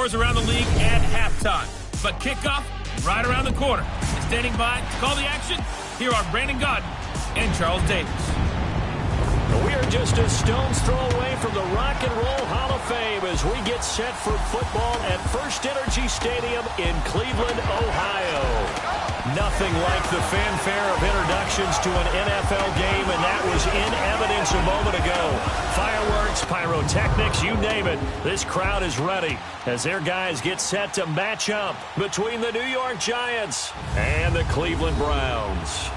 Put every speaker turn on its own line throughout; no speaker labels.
scores around the league at halftime. But kickoff right around the corner. And standing by to call the action, here are Brandon Gaudin and Charles Davis.
We are just a stone's throw away from the Rock and Roll Hall of Fame as we get set for football at First Energy Stadium in Cleveland, Ohio. Nothing like the fanfare of introductions to an NFL game, and that was in evidence a moment ago. Fireworks, pyrotechnics, you name it. This crowd is ready as their guys get set to match up between the New York Giants and the Cleveland Browns.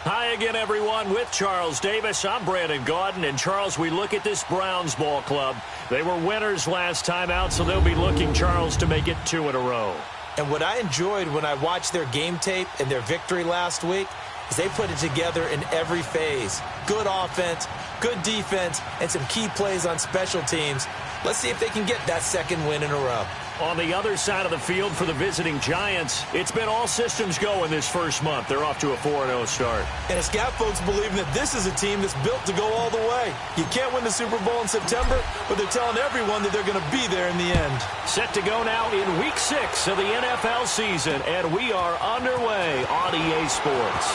Hi again, everyone, with Charles Davis. I'm Brandon Gaudin. And, Charles, we look at this Browns ball club. They were winners last time out, so they'll be looking, Charles, to make it 2 in a row.
And what I enjoyed when I watched their game tape and their victory last week is they put it together in every phase. Good offense, good defense, and some key plays on special teams. Let's see if they can get that second win in a row.
On the other side of the field for the visiting Giants, it's been all systems go in this first month. They're off to a 4-0 start.
And it's got folks believing that this is a team that's built to go all the way. You can't win the Super Bowl in September, but they're telling everyone that they're going to be there in the end.
Set to go now in Week 6 of the NFL season, and we are underway on EA Sports.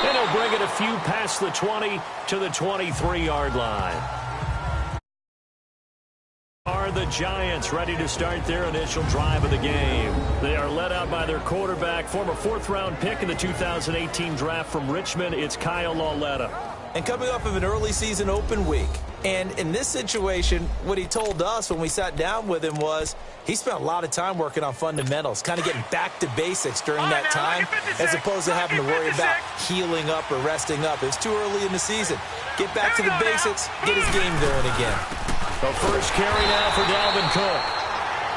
And he'll bring it a few past the 20 to the 23-yard line. Are the Giants ready to start their initial drive of the game? They are led out by their quarterback, former 4th-round pick in the 2018 draft from Richmond. It's Kyle Lauletta.
And coming off of an early season open week. And in this situation, what he told us when we sat down with him was he spent a lot of time working on fundamentals, kind of getting back to basics during that time, as opposed to having to worry about healing up or resting up. It's too early in the season. Get back to the basics, get his game going again.
The first carry now for Dalvin Cook.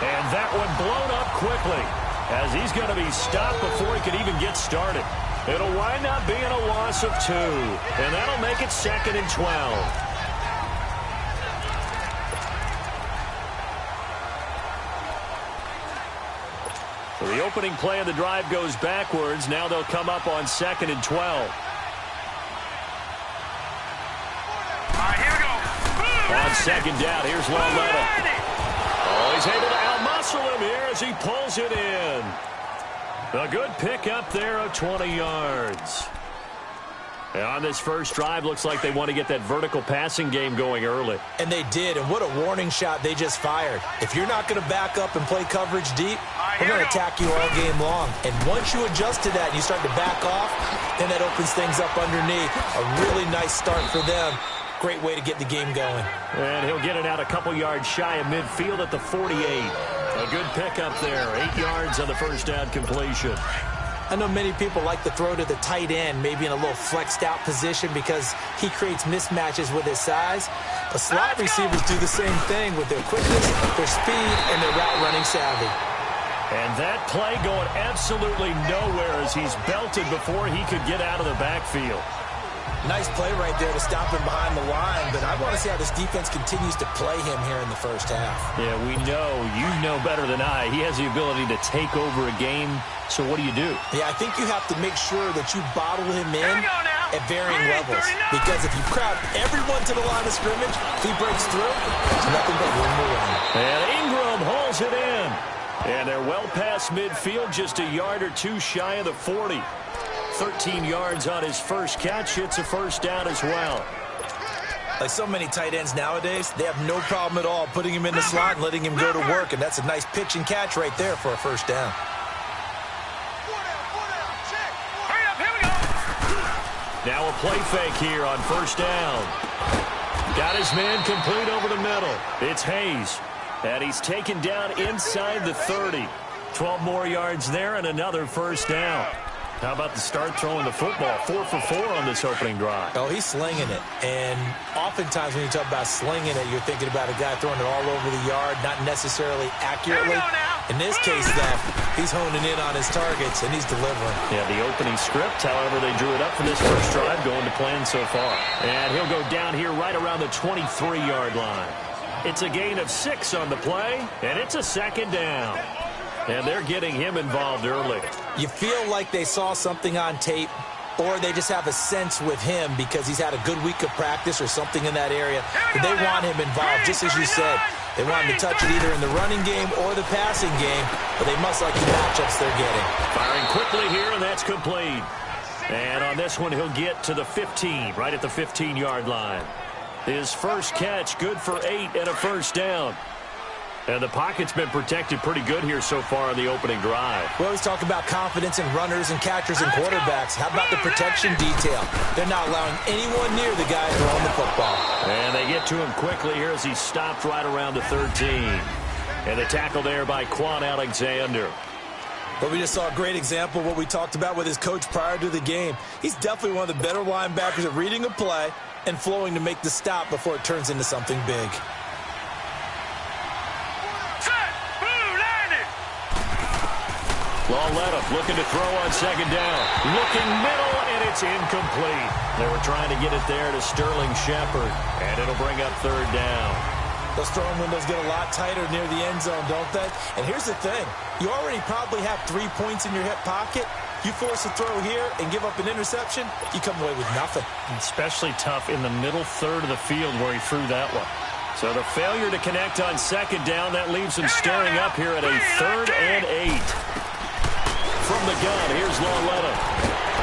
And that one blown up quickly as he's going to be stopped before he can even get started. It'll wind up being a loss of 2. And that'll make it 2nd and 12. So the opening play of the drive goes backwards. Now they'll come up on 2nd and 12. On 2nd down, here's Lauletta. Oh, he's able to outmuscle him here as he pulls it in. A good pick up there of 20 yards. And on this first drive, looks like they want to get that vertical passing game going early.
And they did, and what a warning shot they just fired. If you're not going to back up and play coverage deep, we're going to attack you all game long. And once you adjust to that and you start to back off, then that opens things up underneath. A really nice start for them. Great way to get the game going.
And he'll get it out a couple yards shy of midfield at the 48. A good pickup there. 8 yards on the first down completion.
I know many people like to throw to the tight end, maybe in a little flexed out position because he creates mismatches with his size. But slot receivers do the same thing with their quickness, their speed, and their route running savvy.
And that play going absolutely nowhere as he's belted before he could get out of the backfield.
Nice play right there to stop him behind the line, but I want to see how this defense continues to play him here in the first half.
Yeah, we know. You know better than I. He has the ability to take over a game, so what do you do?
Yeah, I think you have to make sure that you bottle him in at varying levels, because if you crowd everyone to the line of scrimmage, if he breaks through, there's nothing but room to run.
And Ingram hauls it in. And they're well past midfield, just a yard or 2 shy of the 40. 13 yards on his first catch. It's a first down as well.
Like so many tight ends nowadays, they have no problem at all putting him in the slot and letting him go to work, and that's a nice pitch and catch right there for a first down.
Now a play fake here on first down. Got his man complete over the middle. It's Hayes, and he's taken down inside the 30. 12 more yards there and another first down. How about the start throwing the football? 4 for 4 on this opening drive.
Oh, he's slinging it. And oftentimes when you talk about slinging it, you're thinking about a guy throwing it all over the yard, not necessarily accurately. In this case, though, he's honing in on his targets, and he's delivering.
Yeah, the opening script, however, they drew it up for this first drive, going to plan so far. And he'll go down here right around the 23-yard line. It's a gain of 6 on the play, and it's a second down. And they're getting him involved early.
You feel like they saw something on tape or they just have a sense with him because he's had a good week of practice or something in that area that they want him involved, just as you said. They want him to touch it either in the running game or the passing game, but they must like the matchups they're getting. Firing quickly here, and that's complete. And on this one, he'll get to the 15, right at the 15-yard line. His first catch, good for 8 and a first down. And the pocket's been protected pretty good here so far in the opening drive. We always talk about confidence in runners and catchers and quarterbacks. How about the protection detail? They're not allowing anyone near the guy throwing the football. And they get to him quickly here as he's stopped right around the 13. And the tackle there by Quan Alexander. But we just saw a great example of what we talked about with his coach prior to the game. He's definitely one of the better linebackers at reading a play and flowing to make the stop before it turns into something big. Lauletta looking to throw on second down. Looking middle, and it's incomplete. They were trying to get it there to Sterling Shepard, and it'll bring up third down. Those throwing windows get a lot tighter near the end zone, don't they? And here's the thing. You already probably have 3 points in your hip pocket. You force a throw here and give up an interception, you come away with nothing.
Especially tough in the middle third of the field where he threw that one. So the failure to connect on second down, that leaves him staring up here at a 3rd and 8. From the gun, here's Lauletta.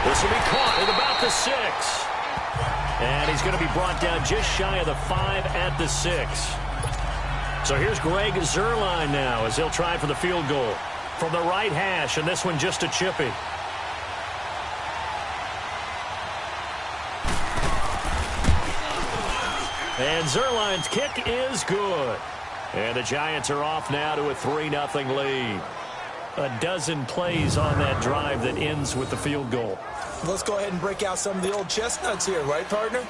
This will be caught at about the 6. And he's going to be brought down just shy of the 5 at the 6. So here's Greg Zuerlein now as he'll try for the field goal. From the right hash, and this one just a chippy. And Zuerlein's kick is good. And the Giants are off now to a 3-0 lead. A dozen plays on that drive that ends with the field goal.
Let's go ahead and break out some of the old chestnuts here, right, partner?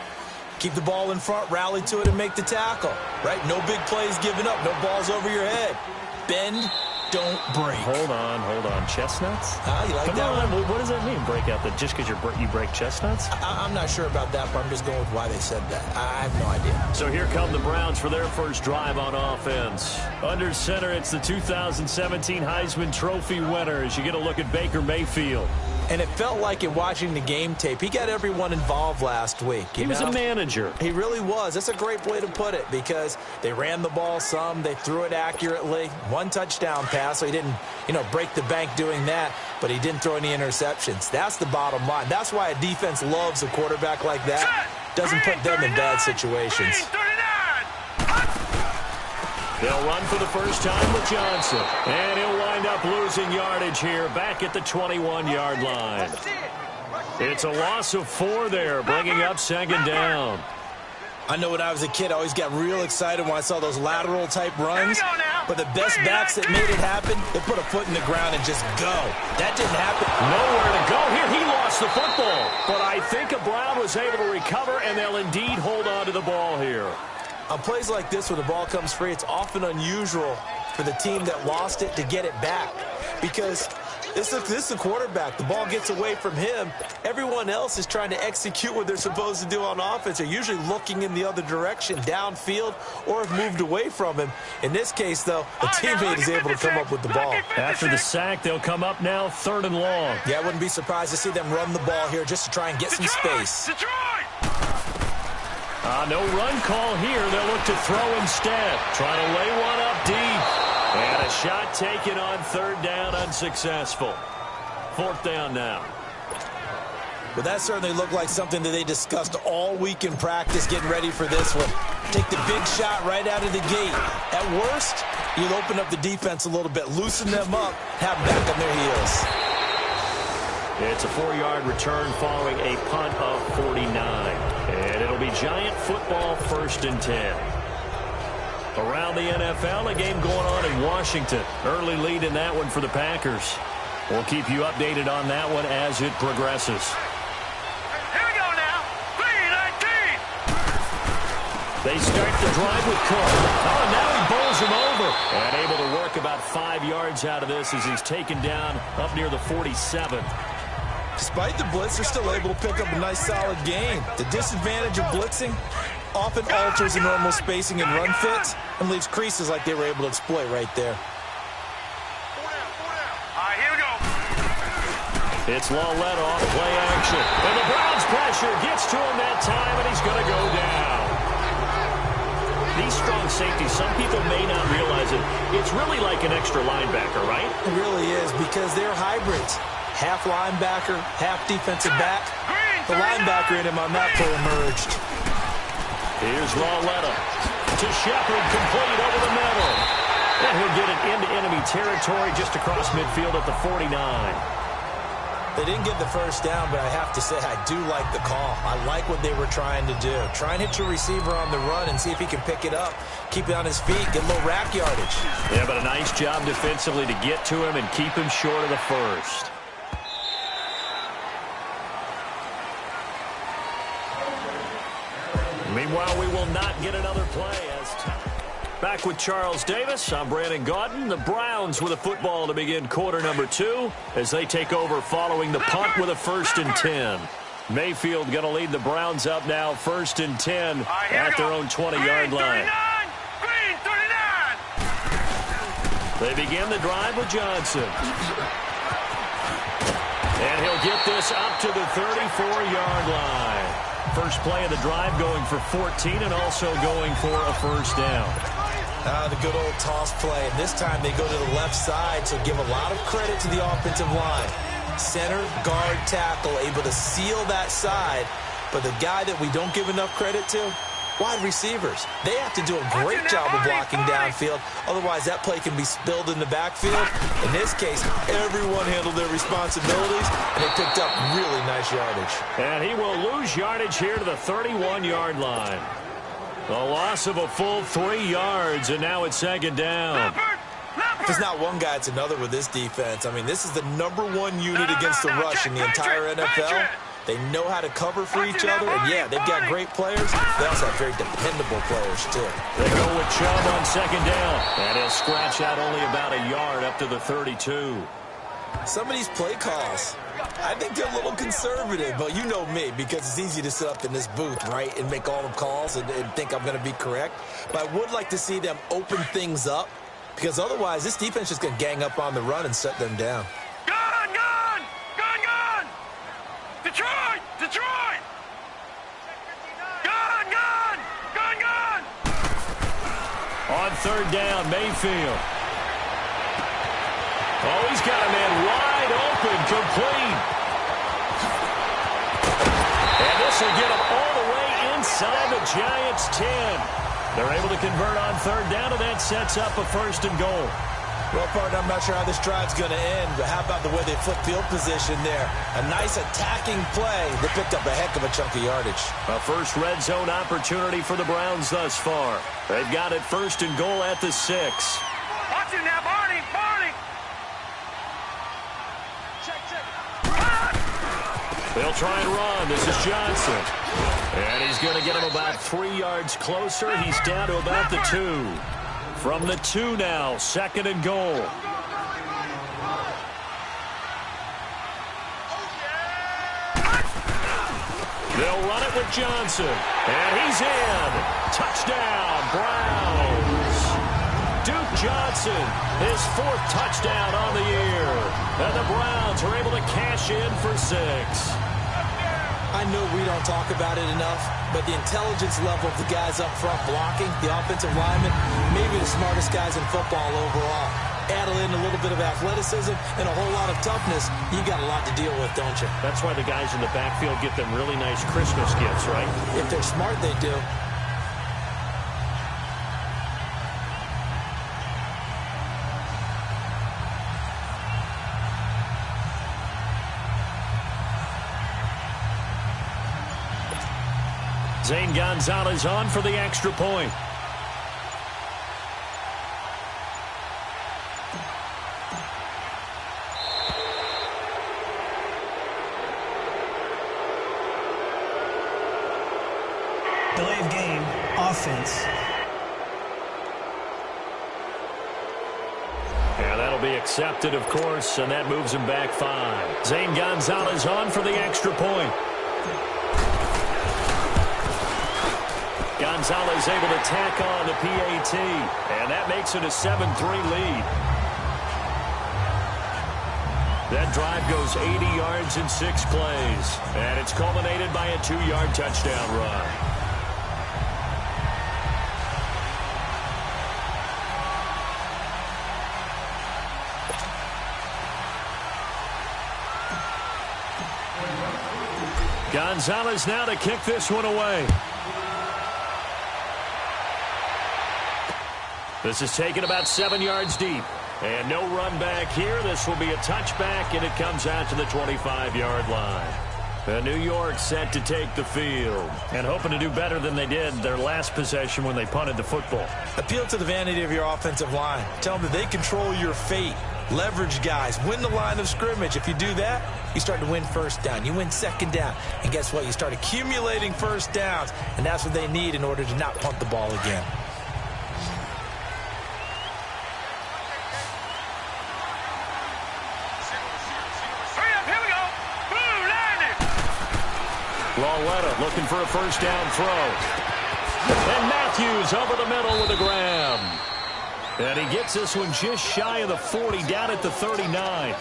Keep the ball in front, rally to it, and make the tackle, right? No big plays given up, no balls over your head. Bend, don't break.
Hold on. Chestnuts?
You like that one?
What does that mean, break out? That just because you break chestnuts?
I'm not sure about that, but I'm just going with why they said that. I have no idea.
So here come the Browns for their first drive on offense. Under center, it's the 2017 Heisman Trophy winner as you get a look at Baker Mayfield.
And it felt like in watching the game tape, he got everyone involved last week.
He was a manager.
He really was. That's a great way to put it because they ran the ball some. They threw it accurately. 1 touchdown pass, so he didn't, break the bank doing that, but he didn't throw any interceptions. That's the bottom line. That's why a defense loves a quarterback like that. Doesn't put them in bad situations.
They'll run for the first time with Johnson. And he'll wind up losing yardage here back at the 21-yard line. It's a loss of 4 there, bringing up second down.
I know when I was a kid, I always got real excited when I saw those lateral-type runs. But the best backs that made it happen, they put a foot in the ground and just go. That didn't happen.
Nowhere to go here. He lost the football. But I think a Brown was able to recover, and they'll indeed hold on to the ball here.
On plays like this where the ball comes free, it's often unusual for the team that lost it to get it back. Because this is the quarterback. The ball gets away from him. Everyone else is trying to execute what they're supposed to do on offense. They're usually looking in the other direction, downfield, or have moved away from him. In this case, though, a teammate is able to come up with the ball.
After the sack, they'll come up now 3rd and long.
Yeah, I wouldn't be surprised to see them run the ball here just to try and get some space.
No run call here. They'll look to throw instead. Trying to lay one up deep. And a shot taken on 3rd down, unsuccessful. 4th down now.
Well, that certainly looked like something that they discussed all week in practice getting ready for this one. Take the big shot right out of the gate. At worst, you'll open up the defense a little bit, loosen them up, have them back on their heels.
It's a 4-yard return following a punt of 49. And it'll be Giant football 1st and 10. Around the NFL, a game going on in Washington. Early lead in that one for the Packers. We'll keep you updated on that one as it progresses.
Here we go now. 3-19.
They start the drive with Cook. Oh, now he bowls him over. And able to work about 5 yards out of this as he's taken down up near the 47.
Despite the blitz, they're still able to pick up a nice, solid gain. The disadvantage of blitzing often alters the normal spacing and run fits and leaves creases like they were able to exploit right there.
All right, here we go.
It's Lawlett off play action. And the Browns pressure gets to him that time, and he's going to go down. These strong safeties, some people may not realize it. It's really like an extra linebacker, right?
It really is, because they're hybrids. Half linebacker, half defensive back. The linebacker in him on that play emerged.
Here's Lawlett to Shepard, complete over the middle. And he'll get it into enemy territory just across midfield at the 49.
They didn't get the first down, but I have to say I do like the call. I like what they were trying to do. Try and hit your receiver on the run and see if he can pick it up. Keep it on his feet, get a little rack yardage.
Yeah, but a nice job defensively to get to him and keep him short of the first. Meanwhile, we will not get another play as time. Back with Charles Davis, I'm Brandon Gaudin. The Browns with a football to begin quarter number 2 as they take over following the punt with a 1st and 10. Mayfield going to lead the Browns up now, 1st and 10 at their own 20-yard line.
Green 39.
They begin the drive with Johnson. And he'll get this up to the 34-yard line. First play of the drive going for 14 and also going for a 1st down.
The good old toss play. And this time they go to the left side, so give a lot of credit to the offensive line. Center, guard, tackle, able to seal that side. But the guy that we don't give enough credit to, wide receivers. They have to do a great job of blocking downfield. Otherwise, that play can be spilled in the backfield. In this case, everyone handled their responsibilities, and they picked up really nice yardage.
And he will lose yardage here to the 31-yard line. A loss of a full 3 yards, and now it's 2nd down.
If it's not one guy, it's another with this defense. I mean, this is the #1 unit against the rush in the entire NFL. They know how to cover for each other, and yeah, they've got great players. They also have very dependable players, too.
They go with Chubb on 2nd down, and he'll scratch out only about a yard up to the 32.
Some of these play calls, I think they're a little conservative, but you know me, because it's easy to sit up in this booth, right, and make all the calls and think I'm going to be correct. But I would like to see them open things up, because otherwise this defense is going to gang up on the run and shut them down.
Gun! Gun! Gun! Gun! Detroit! Detroit! Gun! Gun! Gun! Gun!
On 3rd down, Mayfield. Oh, he's got a man wide open, complete. And this will get him all the way inside the Giants' 10. They're able to convert on 3rd down, and that sets up a 1st and goal.
Well, partner, I'm not sure how this drive's going to end, but how about the way they flip field position there? A nice attacking play. They picked up a heck of a chunk of yardage.
A first red zone opportunity for the Browns thus far. They've got it 1st and goal at the 6.
Watch him now, Barney! Barney!
They'll try and run. This is Johnson. And he's going to get him about 3 yards closer. He's down to about the 2. From the 2 now, 2nd and goal. They'll run it with Johnson. And he's in. Touchdown, Browns. Duke Johnson, his 4th touchdown on the year. And the Browns are able to cash in for 6.
I know we don't talk about it enough, but the intelligence level of the guys up front blocking, the offensive linemen, maybe the smartest guys in football overall. Add in a little bit of athleticism and a whole lot of toughness, you got a lot to deal with, don't you?
That's why the guys in the backfield get them really nice Christmas gifts, right?
If they're smart, they do.
Zane Gonzalez on for the extra point.
Delay of game, offense.
Yeah, that'll be accepted, of course, and that moves him back 5. Zane Gonzalez on for the extra point. Gonzalez able to tack on the PAT, and that makes it a 7-3 lead. That drive goes 80 yards in 6 plays. And it's culminated by a 2-yard touchdown run. Gonzalez now to kick this one away. This is taken about 7 yards deep. And no run back here. This will be a touchback, and it comes out to the 25-yard line. And New York set to take the field and hoping to do better than they did their last possession when they punted the football.
Appeal to the vanity of your offensive line. Tell them that they control your fate. Leverage guys. Win the line of scrimmage. If you do that, you start to win first down. You win second down. And guess what? You start accumulating first downs. And that's what they need in order to not punt the ball again.
Lawletta looking for a first down throw. And Matthews over the middle with a grab. And he gets this one just shy of the 40, down at the 39.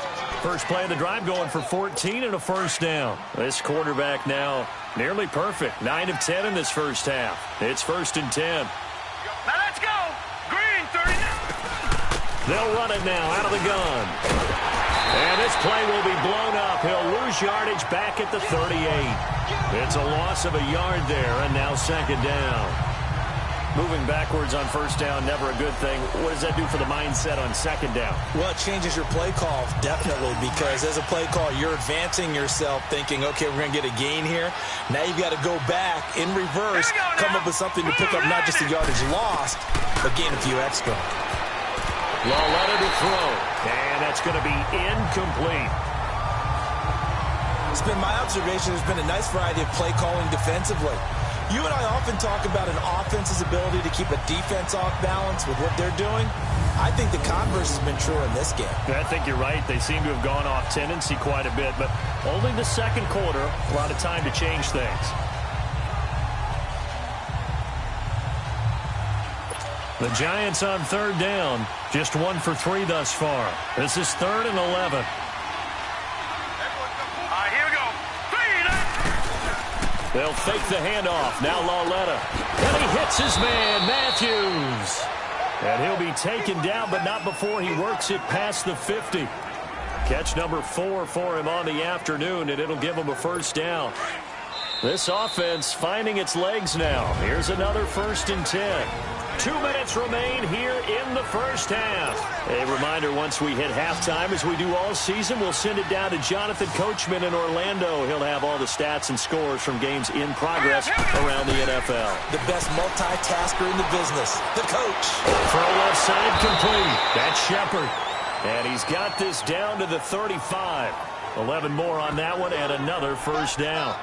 First play of the drive going for 14 and a first down. This quarterback now nearly perfect. 9 of 10 in this first half. It's 1st and 10.
Now let's go. Green, 39.
They'll run it now out of the gun. And this play will be blown up. He'll lose yardage back at the 38. It's a loss of a yard there, and now 2nd down. Moving backwards on first down, never a good thing. What does that do for the mindset on 2nd down?
Well, it changes your play call, definitely, because as a play call, you're advancing yourself thinking, okay, we're going to get a gain here. Now you've got to go back in reverse, come up with something to pick up not just the yardage lost, but gain a few extra.
Lawletta to throw, and that's going to be incomplete.
It's been my observation there's been a nice variety of play calling defensively. You and I often talk about an offense's ability to keep a defense off balance with what they're doing. I think the converse has been true in this game.
I think you're right. They seem to have gone off tendency quite a bit, but only the 2nd quarter, a lot of time to change things. The Giants on 3rd down, just 1 for 3 thus far. This is 3rd and 11. They'll fake the handoff. Now Lawletta. And he hits his man, Matthews. And he'll be taken down, but not before he works it past the 50. Catch number 4 for him on the afternoon, and it'll give him a first down. This offense finding its legs now. Here's another 1st and 10. 2 minutes remain here in the first half. A reminder, once we hit halftime, as we do all season, we'll send it down to Jonathan Coachman in Orlando. He'll have all the stats and scores from games in progress around the NFL.
The best multitasker in the business, the coach.
Throw left side complete. That's Shepard. And he's got this down to the 35. 11 more on that one and another first down.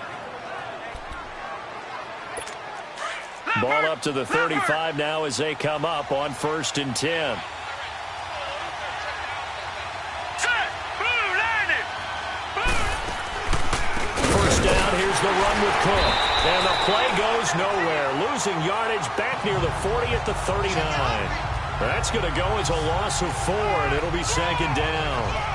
Ball up to the 35 now as they come up on 1st and 10. First down, here's the run with Cook. And the play goes nowhere. Losing yardage back near the 40 at the 39. That's going to go as a loss of 4, and it'll be 2nd down.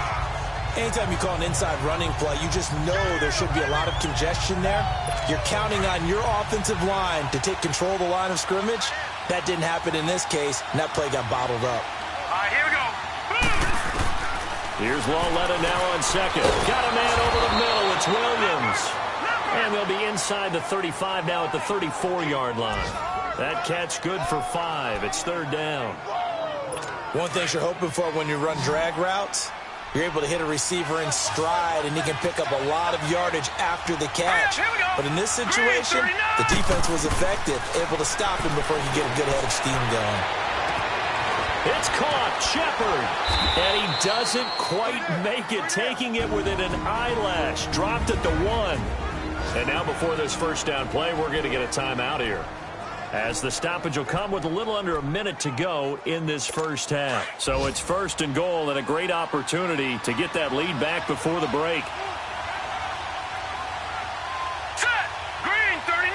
Anytime you call an inside running play, you just know there should be a lot of congestion there. You're counting on your offensive line to take control of the line of scrimmage. That didn't happen in this case, and that play got bottled up.
All right, here we go.
Here's Lawletta now on 2nd. Got a man over the middle. It's Williams. And they'll be inside the 35 now at the 34-yard line. That catch good for 5. It's 3rd down.
One thing you're hoping for when you run drag routes, you're able to hit a receiver in stride, and he can pick up a lot of yardage after the catch. But in this situation, the defense was effective, able to stop him before he could get a good head of steam going.
It's caught, Shepard. And he doesn't quite make it, taking it within an eyelash. Dropped at the 1. And now before this first down play, we're going to get a timeout here, as the stoppage will come with a little under a minute to go in this first half. So it's 1st and goal, and a great opportunity to get that lead back before the break.
Set. Green, 39.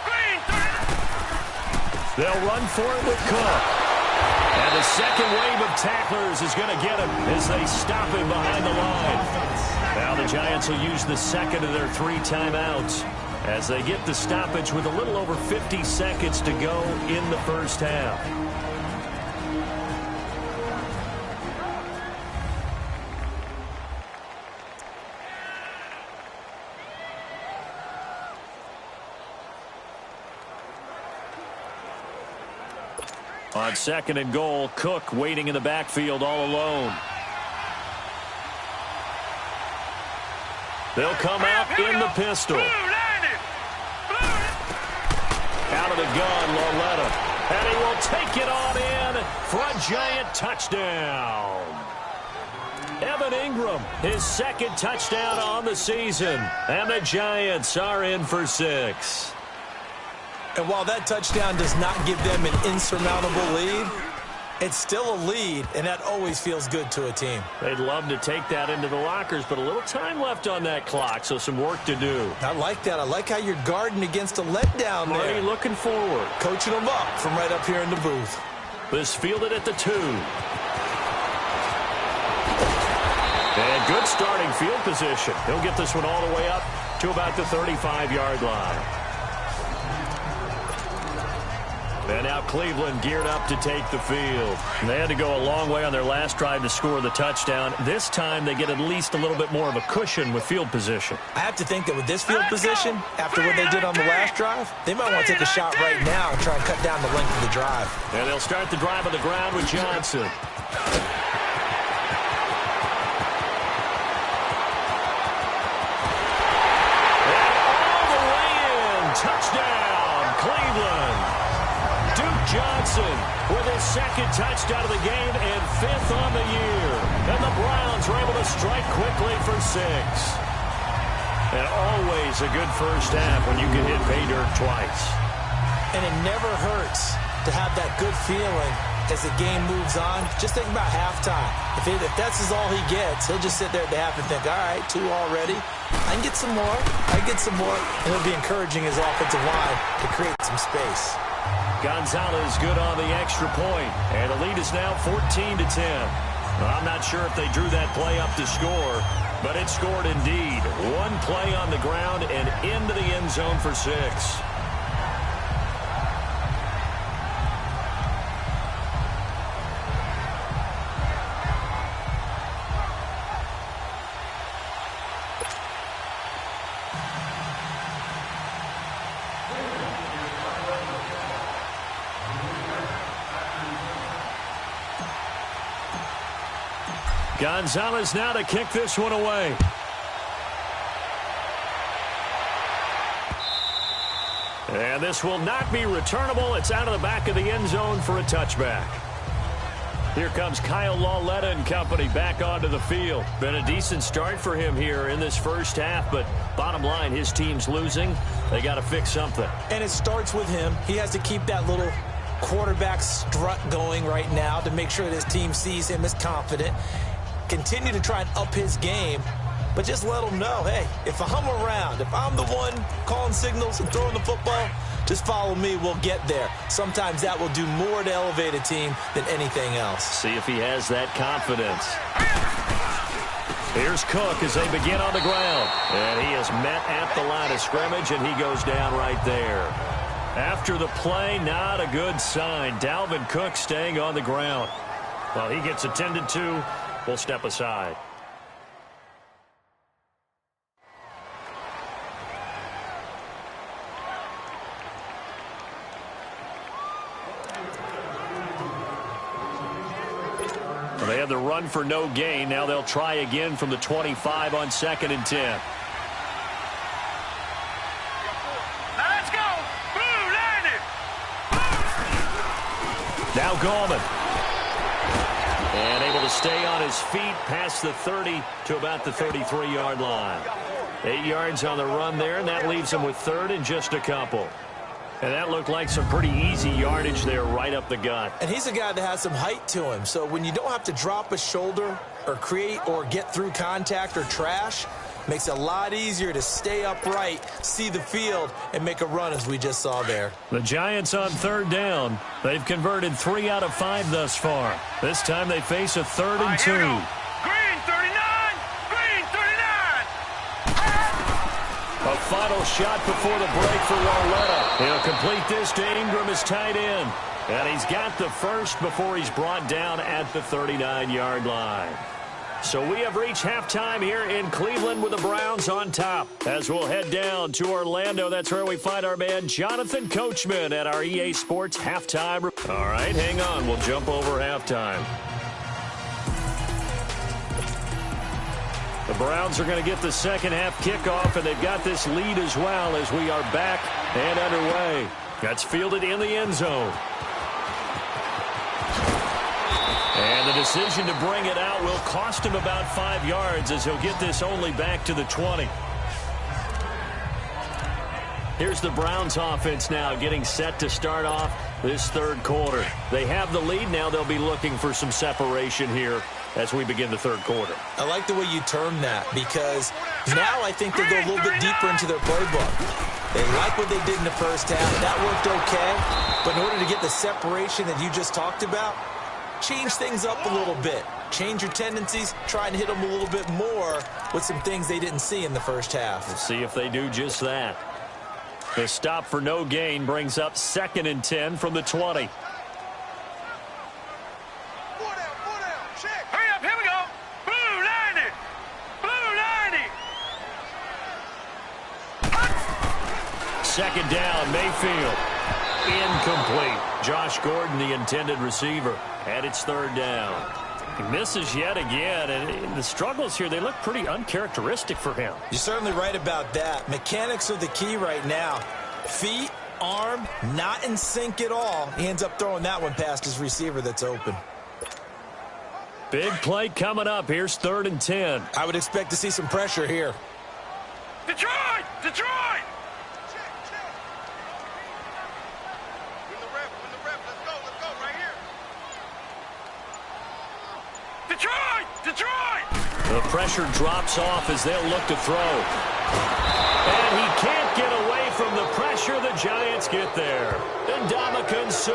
Green, 39.
They'll run for it with Cook. And the second wave of tacklers is going to get him as they stop him behind the line. Now the Giants will use the second of their 3 timeouts as they get the stoppage with a little over 50 seconds to go in the first half. On second and goal, Cook waiting in the backfield all alone. They'll come out in the pistol. Out of the gun, Loletta. And he will take it on in for a Giant touchdown. Evan Ingram, his second touchdown on the season. And the Giants are in for 6.
And while that touchdown does not give them an insurmountable lead, it's still a lead, and that always feels good to a team.
They'd love to take that into the lockers, but a little time left on that clock, so some work to do.
I like that. I like how you're guarding against a letdown there.
Already looking forward.
Coaching them up from right up here in the booth.
This fielded at the 2. And good starting field position. He'll get this one all the way up to about the 35-yard line. And now Cleveland geared up to take the field. And they had to go a long way on their last drive to score the touchdown. This time they get at least a little bit more of a cushion with field position.
I have to think that with this field position, after what they did on the last drive, they might want to take a shot right now and try and cut down the length of the drive.
And they'll start the drive on the ground with Johnson. And all the way in. Touchdown, Cleveland. Johnson with his second touchdown of the game and 5th on the year. And the Browns were able to strike quickly for 6. And always a good first half when you can hit pay dirt twice.
And it never hurts to have that good feeling as the game moves on. Just think about halftime. If that's all he gets, he'll just sit there at the half and think, all right, 2 already. I can get some more. I can get some more. And he'll be encouraging his offensive line to create some space.
Gonzalez good on the extra point, and the lead is now 14-10. Well, I'm not sure if they drew that play up to score, but it scored indeed. 1 play on the ground and into the end zone for 6. Gonzalez now to kick this one away. And this will not be returnable. It's out of the back of the end zone for a touchback. Here comes Kyle Lawletta and company back onto the field. Been a decent start for him here in this first half, but bottom line, his team's losing. They got to fix something.
And it starts with him. He has to keep that little quarterback strut going right now to make sure that his team sees him as confident. Continue to try and up his game, but just let him know, hey, if I'm around, if I'm the one calling signals and throwing the football, just follow me, we'll get there. Sometimes that will do more to elevate a team than anything else.
See if he has that confidence. Here's Cook as they begin on the ground. And he is met at the line of scrimmage, and he goes down right there. After the play, not a good sign. Dalvin Cook staying on the ground. Well, he gets attended to. We'll step aside. Well, they had the run for no gain. Now they'll try again from the 25 on 2nd and 10.
Now let's go. Blue, line it.
Now Gallman. And able to stay on his feet past the 30 to about the 33-yard line. 8 yards on the run there, and that leaves him with 3rd and just a couple. And that looked like some pretty easy yardage there right up the gut.
And he's a guy that has some height to him. So when you don't have to drop a shoulder or create or get through contact or trash, Makes it a lot easier to stay upright, see the field, and make a run as we just saw there.
The Giants on third down. They've converted 3 out of 5 thus far. This time they face a 3rd and 2.
Green 39! Green 39!
A final shot before the break for Lauletta. He'll complete this to Ingram as tight end. And he's got the first before he's brought down at the 39-yard line. So we have reached halftime here in Cleveland with the Browns on top. As we'll head down to Orlando, that's where we find our man Jonathan Coachman at our EA Sports halftime. All right, hang on. We'll jump over halftime. The Browns are going to get the second half kickoff, and they've got this lead as well as we are back and underway. That's fielded in the end zone. And the decision to bring it out will cost him about 5 yards as he'll get this only back to the 20. Here's the Browns offense now getting set to start off this third quarter. They have the lead. Now they'll be looking for some separation here as we begin the third quarter.
I like the way you term that because now I think they go a little bit deeper into their playbook. They like what they did in the first half. That worked okay. But in order to get the separation that you just talked about, change things up a little bit. Change your tendencies. Try and hit them a little bit more with some things they didn't see in the first half.
We'll see if they do just that. The stop for no gain brings up 2nd and 10 from the 20.
Hurry up, here we go. Blue 90. Blue 90.
2nd down, Mayfield. Incomplete. Josh Gordon, the intended receiver. And it's 3rd down. He misses yet again, and the struggles here, they look pretty uncharacteristic for him.
You're certainly right about that. Mechanics are the key right now. Feet, arm, not in sync at all. He ends up throwing that one past his receiver that's open.
Big play coming up. Here's 3rd and 10.
I would expect to see some pressure here.
Detroit! Detroit! Detroit! Detroit!
The pressure drops off as they'll look to throw. And he can't get away from the pressure. The Giants get there. Ndamukong Suh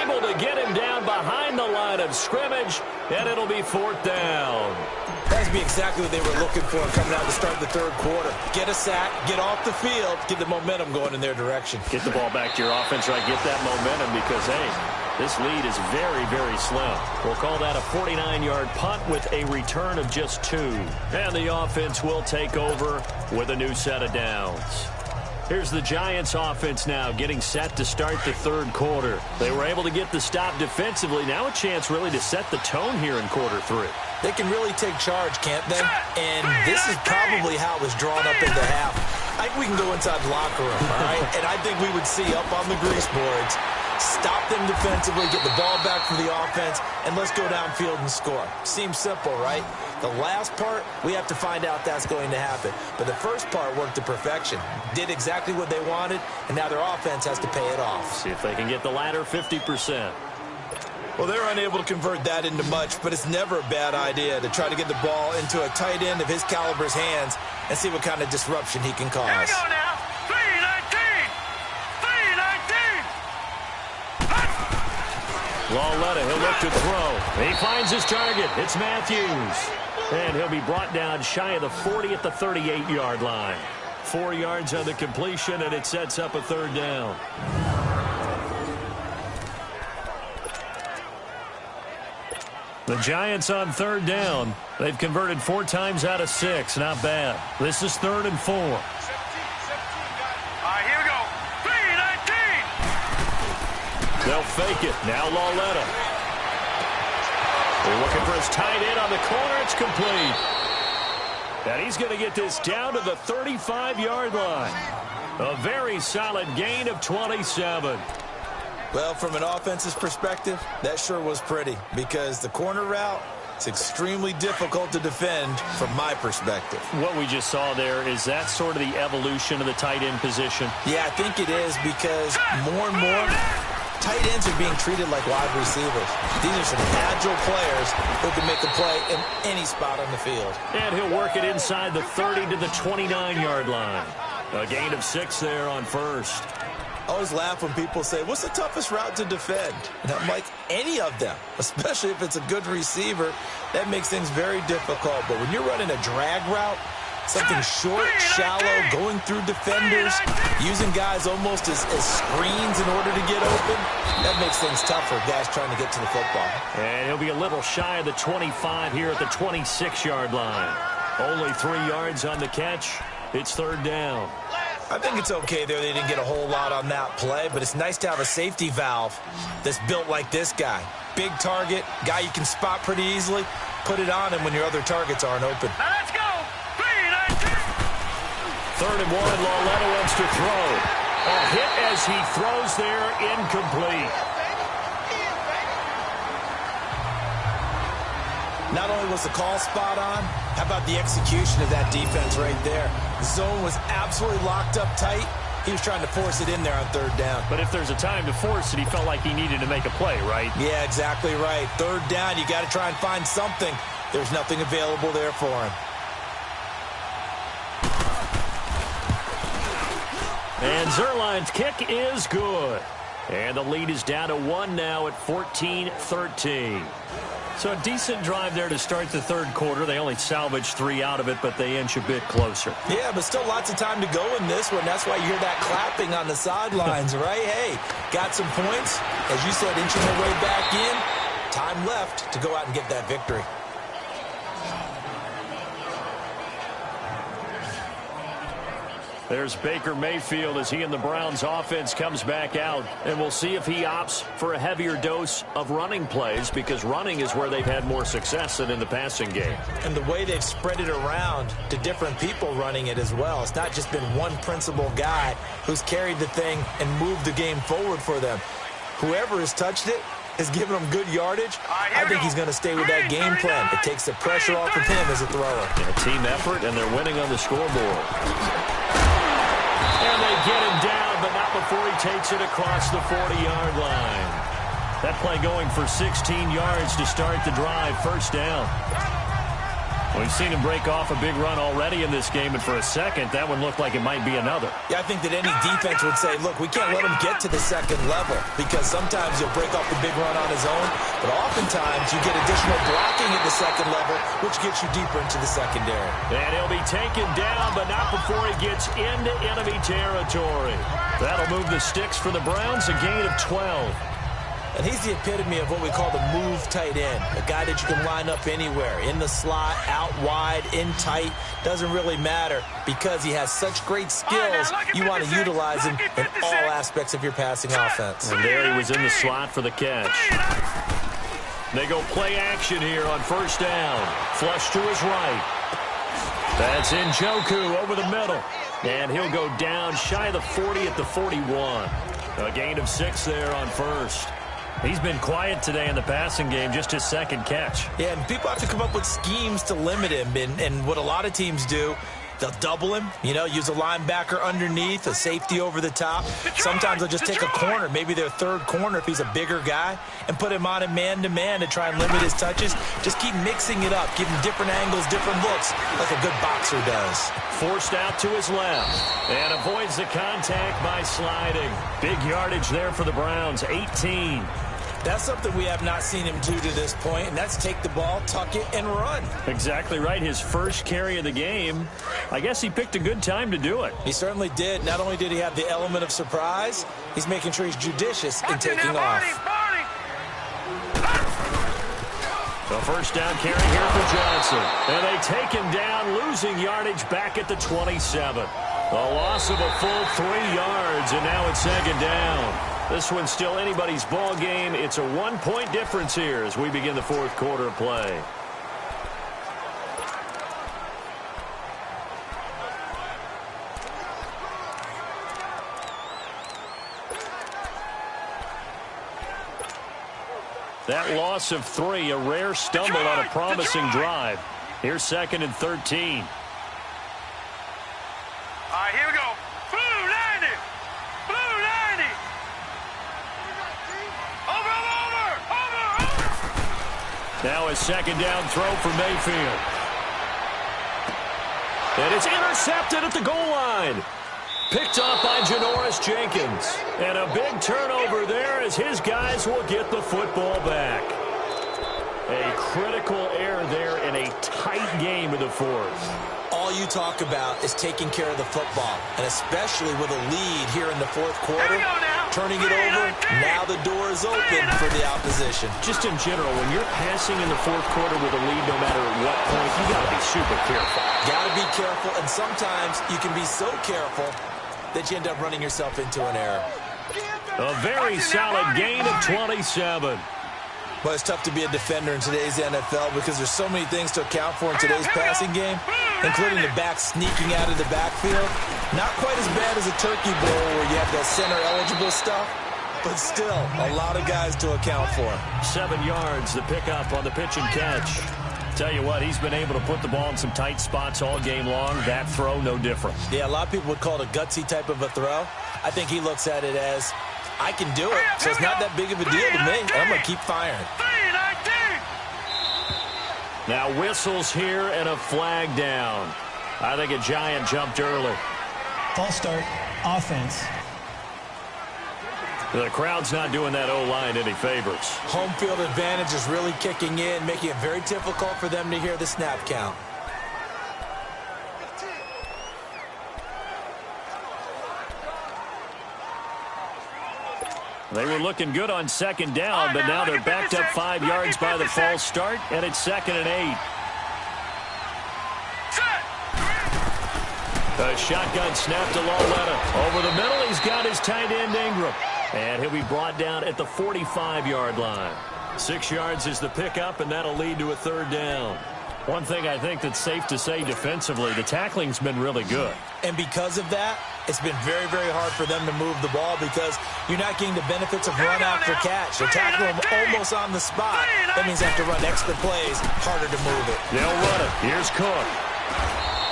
able to get him down behind the line of scrimmage, and it'll be 4th down.
That would be exactly what they were looking for coming out to start the third quarter. Get a sack, get off the field, get the momentum going in their direction.
Get the ball back to your offense, right? Get that momentum because, hey, this lead is very, very slim. We'll call that a 49-yard punt with a return of just 2. And the offense will take over with a new set of downs. Here's the Giants offense now getting set to start the third quarter. They were able to get the stop defensively. Now a chance really to set the tone here in quarter 3.
They can really take charge, can't they? And this is probably how it was drawn up in the half. I think we can go inside the locker room, all right? And I think we would see up on the grease boards, stop them defensively, get the ball back for the offense, and let's go downfield and score. Seems simple, right? The last part, we have to find out that's going to happen. But the first part worked to perfection. Did exactly what they wanted, and now their offense has to pay it off.
See if they can get the latter 50%.
Well, they're unable to convert that into much, but it's never a bad idea to try to get the ball into a tight end of his caliber's hands and see what kind of disruption he can cause.
Here we go now. 319. 319.
Lauletta, he'll look to throw. He finds his target. It's Matthews. And he'll be brought down shy of the 40 at the 38-yard line. 4 yards on the completion, and it sets up a 3rd down. The Giants on 3rd down. They've converted 4 times out of 6. Not bad. This is 3rd and 4.
All right, here we go. 319.
They'll fake it. Now Lauletta. They're looking for his tight end on the corner. It's complete. And he's going to get this down to the 35-yard line. A very solid gain of 27.
Well, from an offensive perspective, that sure was pretty because the corner route is extremely difficult to defend from my perspective.
What we just saw there, is that sort of the evolution of the tight end position?
Yeah, I think it is because more and more tight ends are being treated like wide receivers. These are some agile players who can make a play in any spot on the field.
And he'll work it inside the 30 to the 29-yard line. A gain of 6 there on first.
I always laugh when people say, what's the toughest route to defend? And I'm like, any of them, especially if it's a good receiver. That makes things very difficult. But when you're running a drag route, something short, shallow, going through defenders, using guys almost as screens in order to get open, that makes things tough for guys trying to get to the football.
And he'll be a little shy of the 25 here at the 26-yard line. Only 3 yards on the catch. It's third down.
I think it's okay there. They didn't get a whole lot on that play, but it's nice to have a safety valve that's built like this guy. Big target, guy you can spot pretty easily. Put it on him when your other targets aren't open.
Now let's go.
3rd and 1, Lauletto wants to throw. A hit as he throws there, incomplete.
Not only was the call spot on, how about the execution of that defense right there? The zone was absolutely locked up tight. He was trying to force it in there on 3rd down.
But if there's a time to force it, he felt like he needed to make a play, right?
Yeah, exactly right. 3rd down, you got to try and find something. There's nothing available there for him.
And Zerline's kick is good. And the lead is down to 1 now at 14-13. So a decent drive there to start the 3rd quarter. They only salvaged 3 out of it, but they inch a bit closer.
Yeah, but still lots of time to go in this one. That's why you hear that clapping on the sidelines, right? Hey, got some points. As you said, inching their way back in. Time left to go out and get that victory.
There's Baker Mayfield as he and the Browns offense comes back out. And we'll see if he opts for a heavier dose of running plays, because running is where they've had more success than in the passing game.
And the way they've spread it around to different people running it as well. It's not just been one principal guy who's carried the thing and moved the game forward for them. Whoever has touched it has given them good yardage. I think he's going to stay with that game plan. It takes the pressure off of him as a thrower.
A team effort, and they're winning on the scoreboard. And they get him down, but not before he takes it across the 40-yard line. That play going for 16 yards to start the drive. 1st down. We've seen him break off a big run already in this game, and for a second, that one looked like it might be another.
Yeah, I think that any defense would say, look, we can't let him get to the 2nd level, because sometimes he'll break off the big run on his own, but oftentimes you get additional blocking at the 2nd level, which gets you deeper into the secondary.
And he'll be taken down, but not before he gets into enemy territory. That'll move the sticks for the Browns, a gain of 12.
And he's the epitome of what we call the move tight end, a guy that you can line up anywhere, in the slot, out wide, in tight, doesn't really matter, because he has such great skills, you want to utilize him in all aspects of your passing offense.
And there he was in the slot for the catch. They go play action here on 1st down. Flush to his right. That's Njoku over the middle. And he'll go down shy of the 40 at the 41. A gain of 6 there on 1st. He's been quiet today in the passing game, just his 2nd catch.
Yeah, and people have to come up with schemes to limit him. And what a lot of teams do, they'll double him, use a linebacker underneath, a safety over the top. Sometimes they'll just take a corner, maybe their 3rd corner if he's a bigger guy, and put him on a man-to-man to try and limit his touches. Just keep mixing it up, give him different angles, different looks, like a good boxer does.
Forced out to his left, and avoids the contact by sliding. Big yardage there for the Browns, 18.
That's something we have not seen him do to this point, and that's take the ball, tuck it, and run.
Exactly right. His first carry of the game. I guess he picked a good time to do it.
He certainly did. Not only did he have the element of surprise, he's making sure he's judicious in taking off.
The 1st down carry here for Johnson. And they take him down, losing yardage back at the 27. A loss of a full 3 yards, and now it's 2nd down. This one's still anybody's ball game. It's a 1-point difference here as we begin the 4th quarter of play. That loss of 3, a rare stumble on a promising drive. Here's 2nd and 13.
All right, here we go. Blue 90. Blue 90.
Now a second down throw for Mayfield. And it's intercepted at the goal line. Picked off by Janoris Jenkins. And a big turnover there as his guys will get the football back. A critical error there in a tight game in the fourth.
All you talk about is taking care of the football, and especially with a lead here in the fourth quarter, turning it over, now the door is open for the opposition.
Just in general, when you're passing in the fourth quarter with a lead, no matter at what point, you got to be super careful.
Got to be careful, and sometimes you can be so careful that you end up running yourself into an error.
A very solid gain of 27.
But it's tough to be a defender in today's NFL because there's so many things to account for in today's passing game, including the back sneaking out of the backfield. Not quite as bad as a turkey bowl where you have that center-eligible stuff, but still a lot of guys to account for.
7 yards, the pickup on the pitch and catch. Tell you what, he's been able to put the ball in some tight spots all game long. That throw, no different.
Yeah, a lot of people would call it a gutsy type of a throw. I think he looks at it as, I can do it, so it's not that big of a deal to me. I'm going to keep firing.
Now whistles here and a flag down. I think a Giant jumped early.
False start, offense.
The crowd's not doing that O-line any favors.
Home field advantage is really kicking in, making it very difficult for them to hear the snap count.
They were looking good on second down, but now they're backed up 5 yards by the false start, and it's 2nd and 8. A shotgun snap to Lauletta. Over the middle, he's got his tight end Ingram. And he'll be brought down at the 45-yard line. 6 yards is the pickup, and that'll lead to a 3rd down. One thing I think that's safe to say defensively, the tackling's been really good.
And because of that, it's been very, very hard for them to move the ball because you're not getting the benefits of run after catch. They're tackling them almost on the spot. That means they have to run extra plays, harder to move it.
They'll run it. Here's Cook.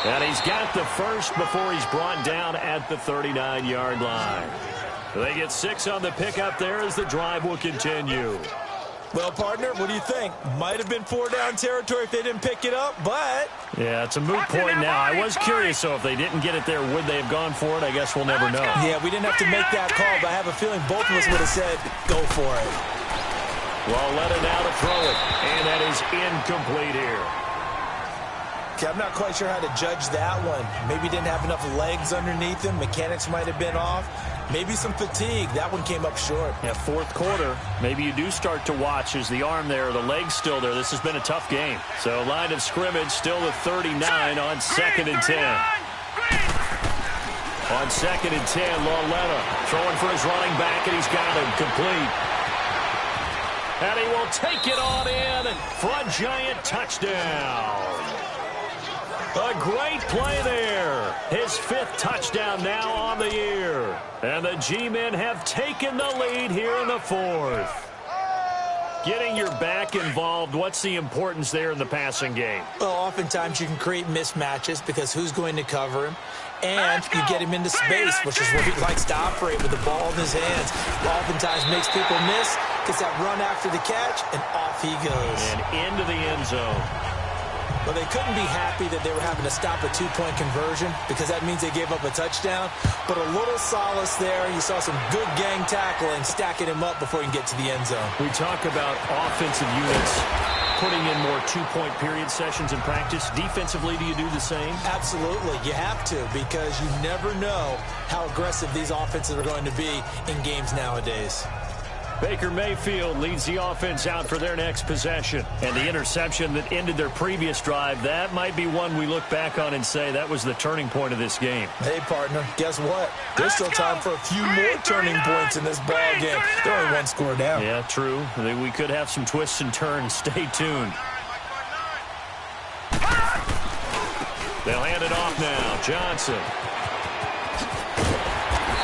And he's got the first before he's brought down at the 39-yard line. They get 6 on the pickup there as the drive will continue.
Well, partner, what do you think? Might have been 4-down territory if they didn't pick it up, but...
Yeah, it's a moot point now. I was curious, so if they didn't get it there, would they have gone for it? I guess we'll never know.
Yeah, we didn't have to make that call, but I have a feeling both of us would have said, go for it.
Lauletta now to throw it, and that is incomplete here.
Okay, I'm not quite sure how to judge that one. Maybe didn't have enough legs underneath him. Mechanics might have been off. Maybe some fatigue. That one came up short.
Yeah, fourth quarter. Maybe you do start to watch as the arm there, the leg's still there. This has been a tough game. So line of scrimmage still with 39 on 2nd and 10. On 2nd and 10, Lauletta throwing for his running back, and he's got him complete. And he will take it on in for a Giant touchdown. A great play there. His 5th touchdown now on the year. And the G-men have taken the lead here in the 4th. Getting your back involved, what's the importance there in the passing game?
Well, oftentimes you can create mismatches because who's going to cover him? And you get him into space, which is where he likes to operate with the ball in his hands. Oftentimes makes people miss, gets that run after the catch, and off he goes.
And into the end zone.
Well, they couldn't be happy that they were having to stop a 2-point conversion because that means they gave up a touchdown. But a little solace there. You saw some good gang tackling, stacking him up before you can get to the end zone.
We talk about offensive units putting in more 2-point period sessions in practice. Defensively, do you do the same?
Absolutely. You have to because you never know how aggressive these offenses are going to be in games nowadays.
Baker Mayfield leads the offense out for their next possession. And the interception that ended their previous drive, that might be one we look back on and say that was the turning point of this game.
Hey, partner, guess what? There's still time for a few more turning points in this ball game. They're only 1 score down.
Yeah, true. We could have some twists and turns. Stay tuned. They'll hand it off now. Johnson.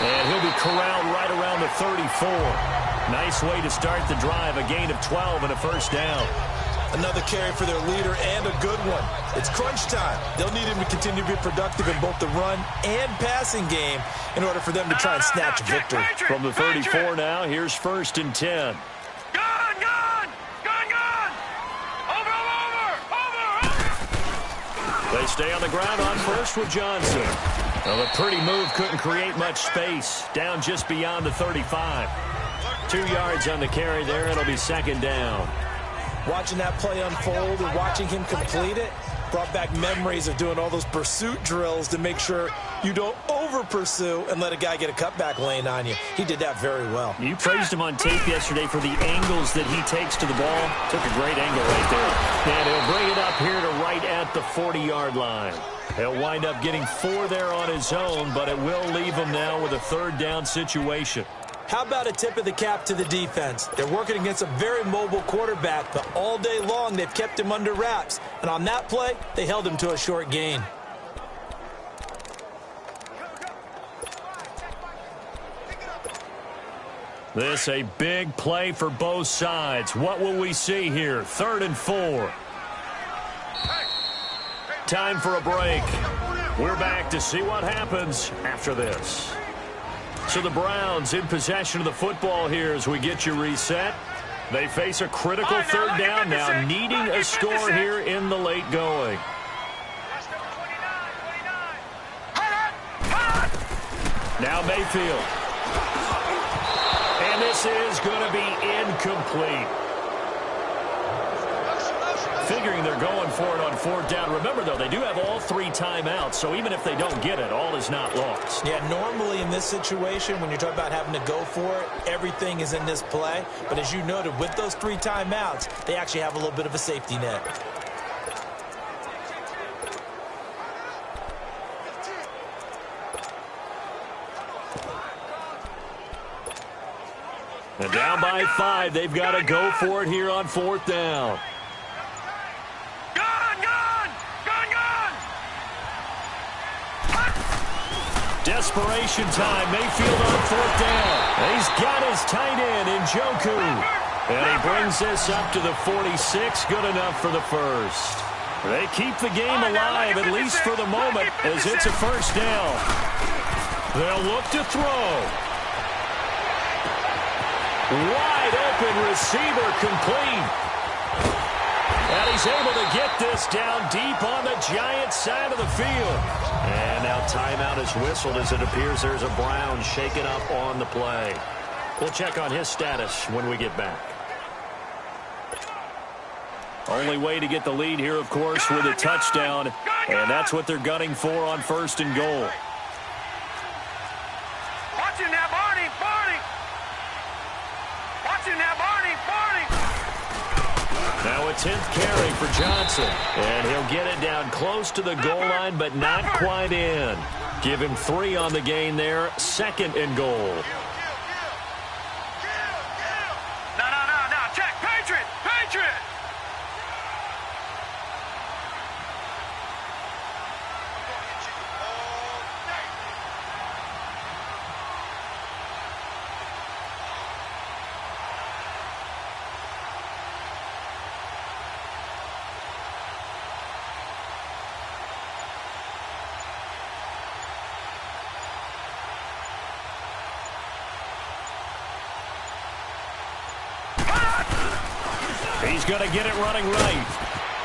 And he'll be corralled right around the 34. Nice way to start the drive. A gain of 12 and a 1st down.
Another carry for their leader and a good one. It's crunch time. They'll need him to continue to be productive in both the run and passing game in order for them to try and snatch a victory.
From the 34 now, here's 1st and 10. They stay on the ground on first with Johnson. Well, a pretty move couldn't create much space. Down just beyond the 35. 2 yards on the carry there. It'll be second down.
Watching that play unfold and watching him complete it brought back memories of doing all those pursuit drills to make sure you don't over-pursue and let a guy get a cutback lane on you. He did that very well.
You praised him on tape yesterday for the angles that he takes to the ball. Took a great angle right there. And he'll bring it up here to right at the 40-yard line. He'll wind up getting 4 there on his own, but it will leave him now with a third down situation.
How about a tip of the cap to the defense? They're working against a very mobile quarterback, but all day long they've kept him under wraps. And on that play, they held him to a short gain.
This a big play for both sides. What will we see here? 3rd and 4. Time for a break. We're back to see what happens after this. So the Browns in possession of the football here as we get you reset. They face a critical third down now, needing a score here in the late going. Now Mayfield. And this is going to be incomplete. Figuring they're going for it on 4th down. Remember, though, they do have all 3 timeouts, so even if they don't get it, all is not lost.
Yeah, normally in this situation, when you're talking about having to go for it, everything is in this play. But as you noted, with those 3 timeouts, they actually have a little bit of a safety net.
And down by 5, they've got to go for it here on 4th down. Desperation time. Mayfield on 4th down. He's got his tight end in Njoku. And he brings this up to the 46. Good enough for the first. They keep the game alive, at least for the moment, as it's a first down. They'll look to throw. Wide open receiver complete. And he's able to get this down deep on the Giants side of the field. And now timeout is whistled as it appears there's a Brown shaken up on the play. We'll check on his status when we get back. Only way to get the lead here, of course, with a touchdown. And that's what they're gunning for on 1st and goal.
Watch him now, Barney, Barney. Watch him now, Barney, Barney.
Now a 10th carry for Johnson. And he'll get it down close to the goal line, but not quite in. Give him 3 on the gain there. 2nd and goal.
No. Check. Patriot. Patriot.
He's going to get it running right.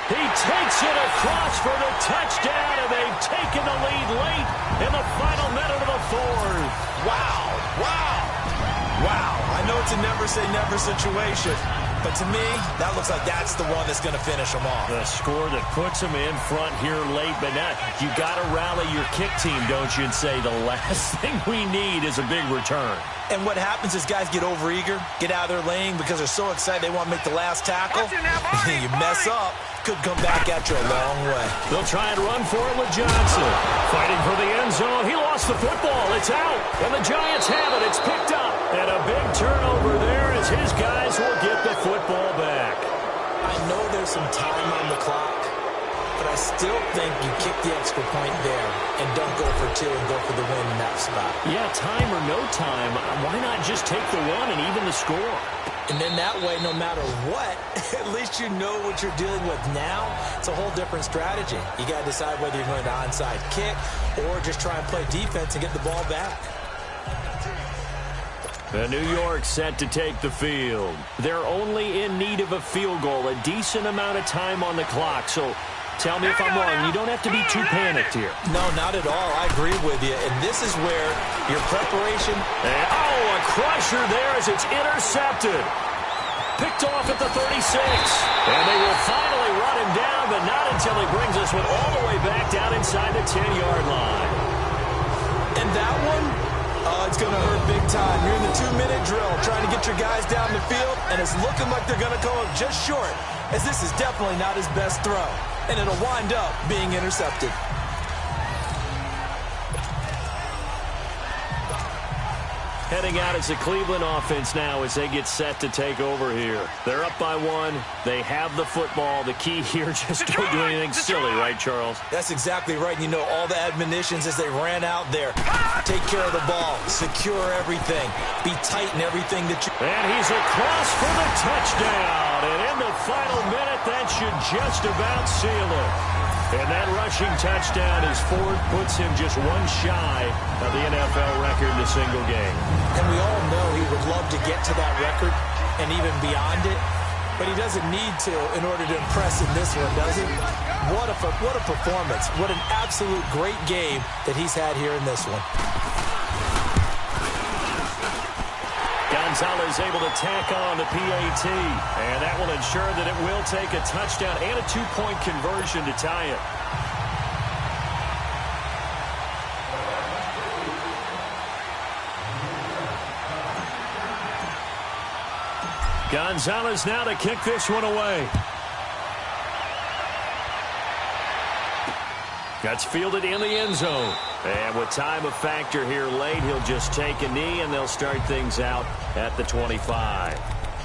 He takes it across for the touchdown, and they've taken the lead late in the final minute of the 4th.
Wow. I know it's a never-say-never situation, but to me, that looks like that's the one that's going to finish them off.
The score that puts them in front here late, but now you got to rally your kick team, don't you, and say the last thing we need is a big return.
And what happens is guys get overeager, get out of their lane because they're so excited they want to make the last tackle. You mess up, could come back at you a long way.
They'll try and run for it with Johnson. Fighting for the end zone. He lost the football. It's out. And the Giants have it. It's picked up. And a big turnover there as his guys will get the football back.
I know there's some time on the clock, but I still think you kick the extra point there and don't go for 2 and go for the win in that spot.
Yeah, time or no time, why not just take the 1 and even the score?
And then that way, no matter what, at least you know what you're dealing with now. It's a whole different strategy. You got to decide whether you're going to onside kick or just try and play defense and get the ball back.
The New York set to take the field. They're only in need of a field goal, a decent amount of time on the clock. So Tell me if I'm wrong. You don't have to be too panicked here.
No, not at all. I agree with you. And this is where your preparation...
And, a crusher there as it's intercepted. Picked off at the 36. And they will finally run him down, but not until he brings this one all the way back down inside the 10-yard line.
And that one, it's going to hurt big time. You're in the 2-minute drill trying to get your guys down the field, and it's looking like they're going to come up just short, as this is definitely not his best throw. And it'll wind up being intercepted.
Heading out is the Cleveland offense now as they get set to take over here. They're up by 1. They have the football. The key here, just don't do anything silly, right, Charles?
That's exactly right. You know, all the admonitions as they ran out there. Take care of the ball. Secure everything. Be tight in everything that you...
And he's across for the touchdown. And in the final minute, that should just about seal it. And that rushing touchdown is Ford puts him just one shy of the NFL record in a single game.
And we all know he would love to get to that record and even beyond it, but he doesn't need to in order to impress in this one, does he? What a performance. What an absolute great game that he's had here in this one.
Gonzalez able to tack on the PAT, and that will ensure that it will take a touchdown and a 2-point conversion to tie it. Gonzalez now to kick this one away. That's fielded in the end zone. And with time of factor here late, he'll just take a knee, and they'll start things out at the 25.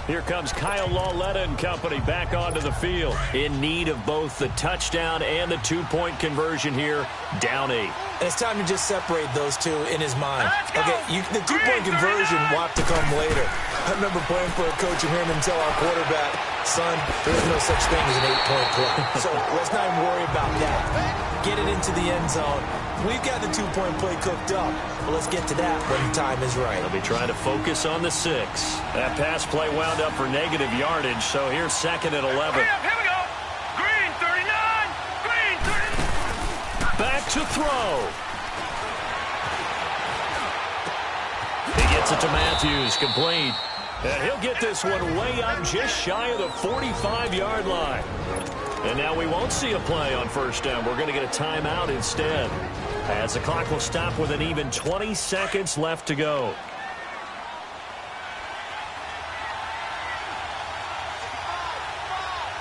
Here comes Kyle Lauletta and company back onto the field. In need of both the touchdown and the 2-point conversion here, down 8.
And it's time to just separate those two in his mind. Okay, the 2-point conversion will have to come later. I remember playing for a coach and hearing him tell our quarterback, son, there's no such thing as an 8-point play. So let's not even worry about that. Get it into the end zone. We've got the 2-point play cooked up. But let's get to that when the time is right.
They'll be trying to focus on the 6. That pass play wound up for negative yardage, so here's 2nd and 11.
Here we go. Green 39. Green 39.
Back to throw. He gets it to Matthews, complete. And he'll get this one way up just shy of the 45-yard line. And now we won't see a play on first down. We're going to get a timeout instead, as the clock will stop with an even 20 seconds left to go.
All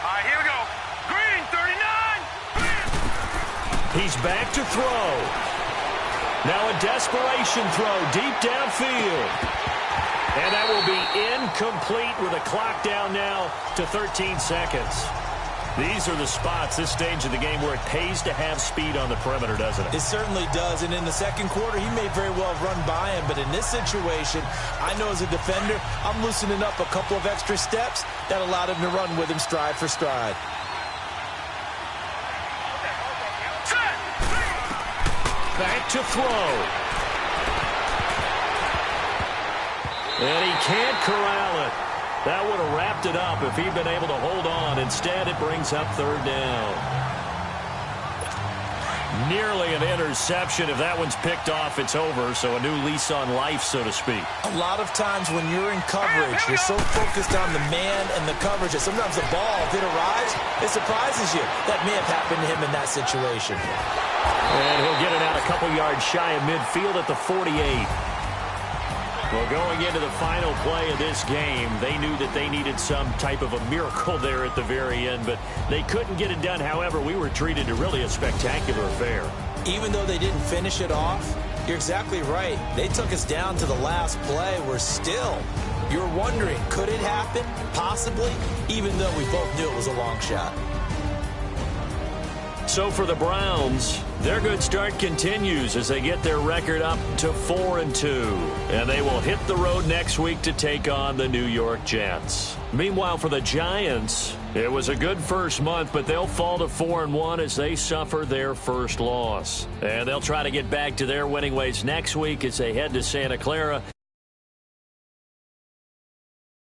right, here we go. Green 39. Green.
He's back to throw. Now a desperation throw deep downfield. And that will be incomplete with a clock down now to 13 seconds. These are the spots, this stage of the game, where it pays to have speed on the perimeter, doesn't it?
It certainly does. And in the second quarter, he may very well have run by him. But in this situation, I know as a defender, I'm loosening up a couple of extra steps that allowed him to run with him stride for stride.
Back to throw. And he can't corral it. That would have wrapped it up if he'd been able to hold on. Instead, it brings up 3rd down. Nearly an interception. If that one's picked off, it's over. So a new lease on life, so to speak.
A lot of times when you're in coverage, you're so focused on the man and the coverage that sometimes the ball, if it arrives, it surprises you. That may have happened to him in that situation.
And he'll get it out a couple yards shy of midfield at the 48. Well, going into the final play of this game, they knew that they needed some type of a miracle there at the very end, but they couldn't get it done. However, we were treated to really a spectacular affair.
Even though they didn't finish it off, you're exactly right. They took us down to the last play. We're still, you're wondering, could it happen? Possibly, even though we both knew it was a long shot.
So for the Browns, their good start continues as they get their record up to 4-2. And they will hit the road next week to take on the New York Jets. Meanwhile, for the Giants, it was a good first month, but they'll fall to 4-1 as they suffer their first loss. And they'll try to get back to their winning ways next week as they head to Santa Clara.